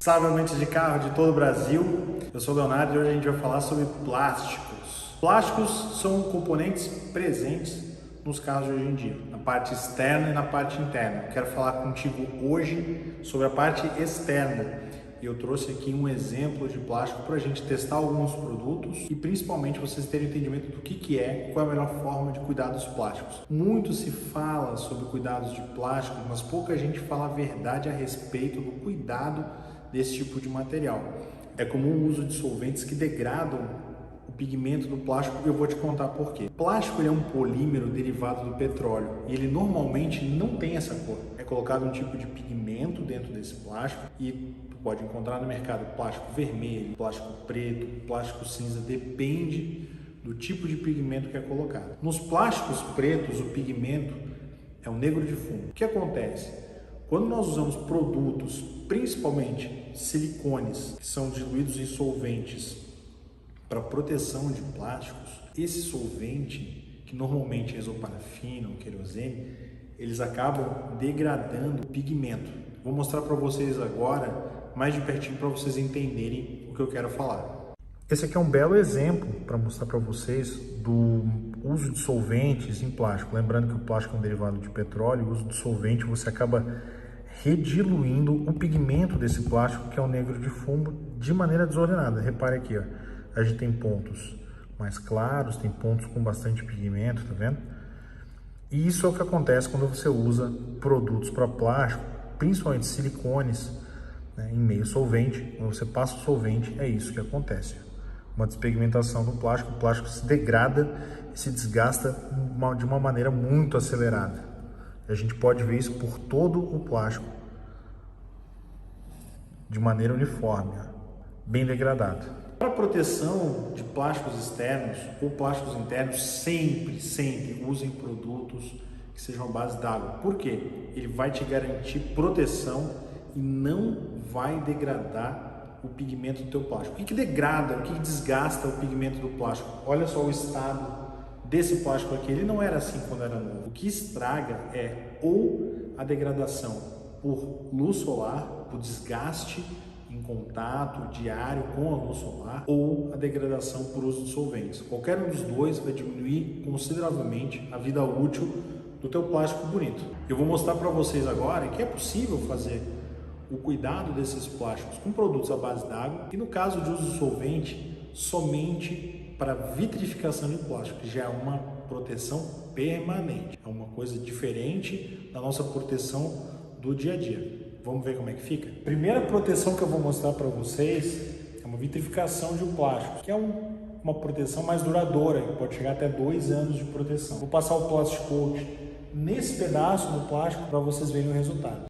Salve, amantes de carro de todo o Brasil. Eu sou o Leonardo e hoje a gente vai falar sobre plásticos. Plásticos são componentes presentes nos carros de hoje em dia, na parte externa e na parte interna. Quero falar contigo hoje sobre a parte externa. E eu trouxe aqui um exemplo de plástico para a gente testar alguns produtos e principalmente vocês terem entendimento do que é, qual é a melhor forma de cuidar dos plásticos. Muito se fala sobre cuidados de plástico, mas pouca gente fala a verdade a respeito do cuidado desse tipo de material. É comum o uso de solventes que degradam o pigmento do plástico e eu vou te contar por quê. O plástico é um polímero derivado do petróleo e ele normalmente não tem essa cor. É colocado um tipo de pigmento dentro desse plástico e tu pode encontrar no mercado plástico vermelho, plástico preto, plástico cinza, depende do tipo de pigmento que é colocado. Nos plásticos pretos, o pigmento é o negro de fumo. O que acontece? Quando nós usamos produtos, principalmente silicones, que são diluídos em solventes para proteção de plásticos, esse solvente, que normalmente é isoparafina ou querosene, eles acabam degradando o pigmento. Vou mostrar para vocês agora, mais de pertinho, para vocês entenderem o que eu quero falar. Esse aqui é um belo exemplo para mostrar para vocês do uso de solventes em plástico. Lembrando que o plástico é um derivado de petróleo, o uso de solvente você acaba rediluindo o pigmento desse plástico, que é o negro de fumo, de maneira desordenada. Repare aqui, ó, a gente tem pontos mais claros, tem pontos com bastante pigmento, tá vendo? E isso é o que acontece quando você usa produtos para plástico, principalmente silicones, né, em meio solvente. Quando você passa o solvente, é isso que acontece. Uma despigmentação do plástico, o plástico se degrada e se desgasta de uma maneira muito acelerada. A gente pode ver isso por todo o plástico, de maneira uniforme, bem degradado. Para proteção de plásticos externos ou plásticos internos, sempre usem produtos que sejam à base d'água. Por quê? Ele vai te garantir proteção e não vai degradar o pigmento do teu plástico. O que degrada, o que desgasta o pigmento do plástico? Olha só o estado desse plástico aqui. Ele não era assim quando era novo. O que estraga é ou a degradação por luz solar, por desgaste em contato diário com a luz solar, ou a degradação por uso de solventes. Qualquer um dos dois vai diminuir consideravelmente a vida útil do teu plástico bonito. Eu vou mostrar para vocês agora que é possível fazer o cuidado desses plásticos com produtos à base d'água e no caso de uso de solvente, somente para vitrificação de plástico, que já é uma proteção permanente. É uma coisa diferente da nossa proteção do dia a dia. Vamos ver como é que fica? Primeira proteção que eu vou mostrar para vocês é uma vitrificação de um plástico, que é uma proteção mais duradoura, que pode chegar até 2 anos de proteção. Vou passar o Plastic Coat nesse pedaço do plástico para vocês verem o resultado.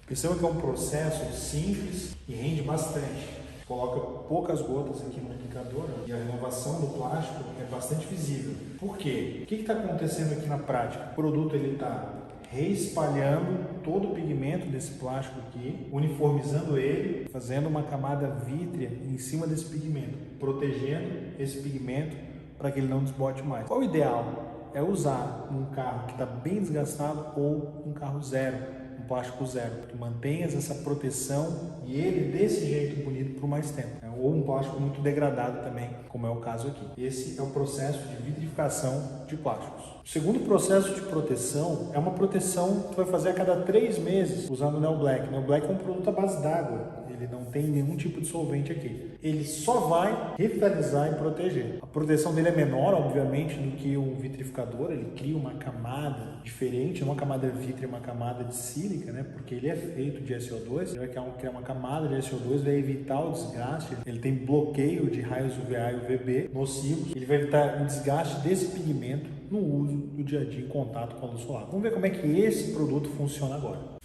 Perceba que é um processo simples e rende bastante. Coloca poucas gotas aqui no aplicador e a renovação do plástico é bastante visível. Por quê? O que está acontecendo aqui na prática? O produto está reespalhando todo o pigmento desse plástico aqui, uniformizando ele, fazendo uma camada vítrea em cima desse pigmento, protegendo esse pigmento para que ele não desbote mais. Qual o ideal? É usar um carro que está bem desgastado ou um carro zero. Um plástico zero, que mantenha essa proteção e ele desse jeito bonito por mais tempo, né? Ou um plástico muito degradado também, como é o caso aqui. Esse é o processo de vitrificação de plásticos. O segundo processo de proteção é uma proteção que tu vai fazer a cada 3 meses usando o Neo Black. O Neo Black é um produto à base d'água, ele não tem nenhum tipo de solvente aqui. Ele só vai revitalizar e proteger. A proteção dele é menor, obviamente, do que um vitrificador. Ele cria uma camada diferente, uma camada vítrea, uma camada de sílica, né? Porque ele é feito de SO2. Ele vai criar uma camada de SO2, vai evitar o desgaste. Ele tem bloqueio de raios UVA e UVB nocivos. Ele vai evitar o desgaste desse pigmento no uso do dia a dia em contato com a luz solar. Vamos ver como é que esse produto funciona agora.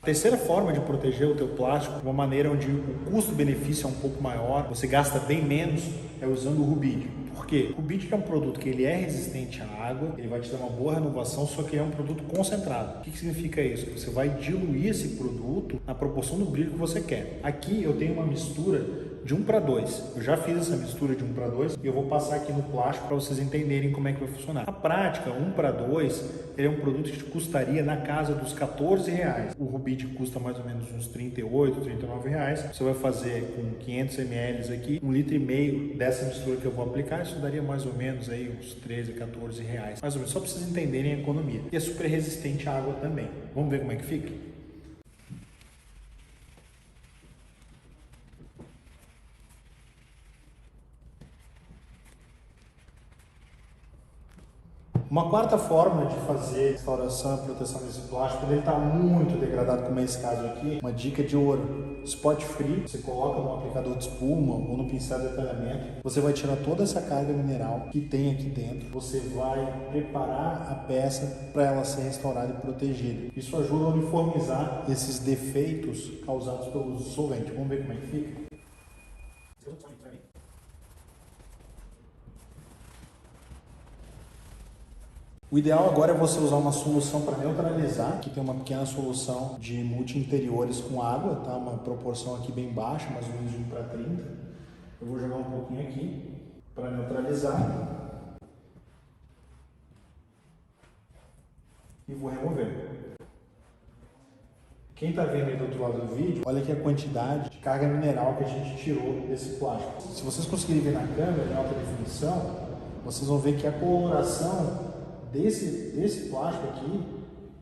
A terceira forma de proteger o teu plástico, de uma maneira onde o custo-benefício é um pouco maior, você gasta bem menos, é usando o rubídio. Por quê? O rubídio é um produto que ele é resistente à água, ele vai te dar uma boa renovação, só que ele é um produto concentrado. O que significa isso? Você vai diluir esse produto na proporção do brilho que você quer. Aqui eu tenho uma mistura de 1 para 2. Eu já fiz essa mistura de 1 para 2 e eu vou passar aqui no plástico para vocês entenderem como é que vai funcionar. Na prática, 1 para 2 ele é um produto que custaria na casa dos R$14. O Rubid custa mais ou menos uns R$38, R$39. Você vai fazer com 500 ml aqui, 1,5 litro dessa mistura que eu vou aplicar, isso daria mais ou menos aí uns R$13, R$14. Mais ou menos, só para vocês entenderem a economia. E é super resistente à água também. Vamos ver como é que fica? Uma quarta forma de fazer restauração e proteção desse plástico, quando ele está muito degradado, como é esse caso aqui, uma dica de ouro: spot free. Você coloca no aplicador de espuma ou no pincel de detalhamento, você vai tirar toda essa carga mineral que tem aqui dentro, você vai preparar a peça para ela ser restaurada e protegida. Isso ajuda a uniformizar esses defeitos causados pelo uso do solvente. Vamos ver como é que fica? O ideal agora é você usar uma solução para neutralizar, que tem uma pequena solução de multi-interiores com água, tá? Uma proporção aqui bem baixa, mais ou menos de 1 para 30. Eu vou jogar um pouquinho aqui para neutralizar e vou remover. Quem está vendo aí do outro lado do vídeo, olha aqui a quantidade de carga mineral que a gente tirou desse plástico. Se vocês conseguirem ver na câmera, em alta definição, vocês vão ver que a coloração desse plástico aqui,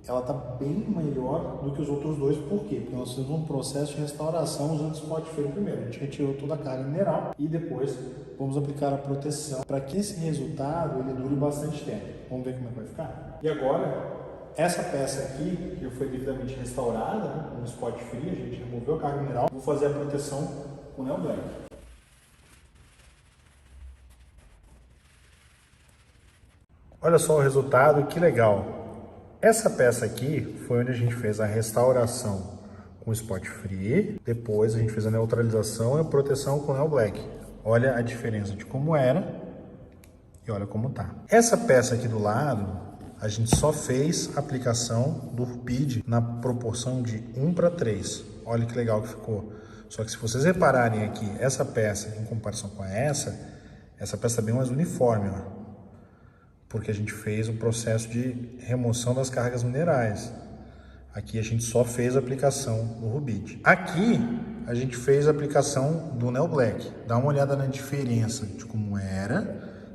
ela está bem melhor do que os outros dois. Por quê? Porque nós fizemos um processo de restauração usando spot free primeiro. A gente retirou toda a carga mineral e depois vamos aplicar a proteção para que esse resultado ele dure bastante tempo. Vamos ver como é que vai ficar? E agora, essa peça aqui, que foi devidamente restaurada, né, com spot free, a gente removeu a carga mineral, vou fazer a proteção com Neo Black. Olha só o resultado, que legal! Essa peça aqui foi onde a gente fez a restauração com spot free, depois a gente fez a neutralização e a proteção com Neo Black. Olha a diferença de como era e olha como tá. Essa peça aqui do lado, a gente só fez a aplicação do Rubid na proporção de 1 para 3. Olha que legal que ficou. Só que se vocês repararem aqui, essa peça em comparação com essa peça é bem mais uniforme, ó. Porque a gente fez o processo de remoção das cargas minerais. Aqui a gente só fez a aplicação do Rubid. Aqui a gente fez a aplicação do Neo Black. Dá uma olhada na diferença de como era.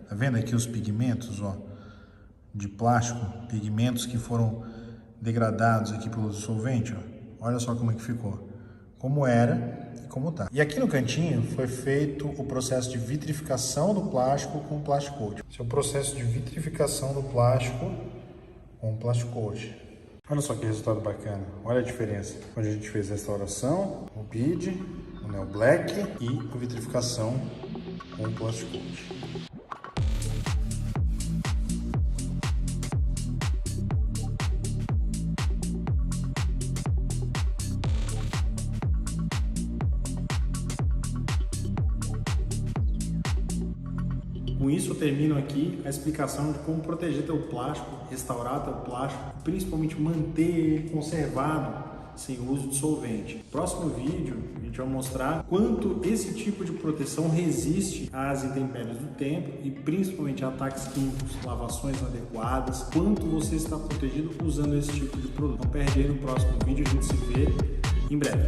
Tá vendo aqui os pigmentos, ó, de plástico, pigmentos que foram degradados aqui pelo solvente, ó. Olha só como é que ficou. Como era e como tá. E aqui no cantinho foi feito o processo de vitrificação do plástico com plástico coat. Esse é o processo de vitrificação do plástico com plástico coat. Olha só que resultado bacana. Olha a diferença. Onde a gente fez a restauração, o Rubid, o Neo Black e a vitrificação com plástico coat. Com isso eu termino aqui a explicação de como proteger teu plástico, restaurar teu plástico, principalmente manter ele conservado sem uso de solvente. No próximo vídeo a gente vai mostrar quanto esse tipo de proteção resiste às intempéries do tempo e principalmente a ataques químicos, lavações adequadas, quanto você está protegido usando esse tipo de produto. Não perde aí no próximo vídeo, a gente se vê em breve.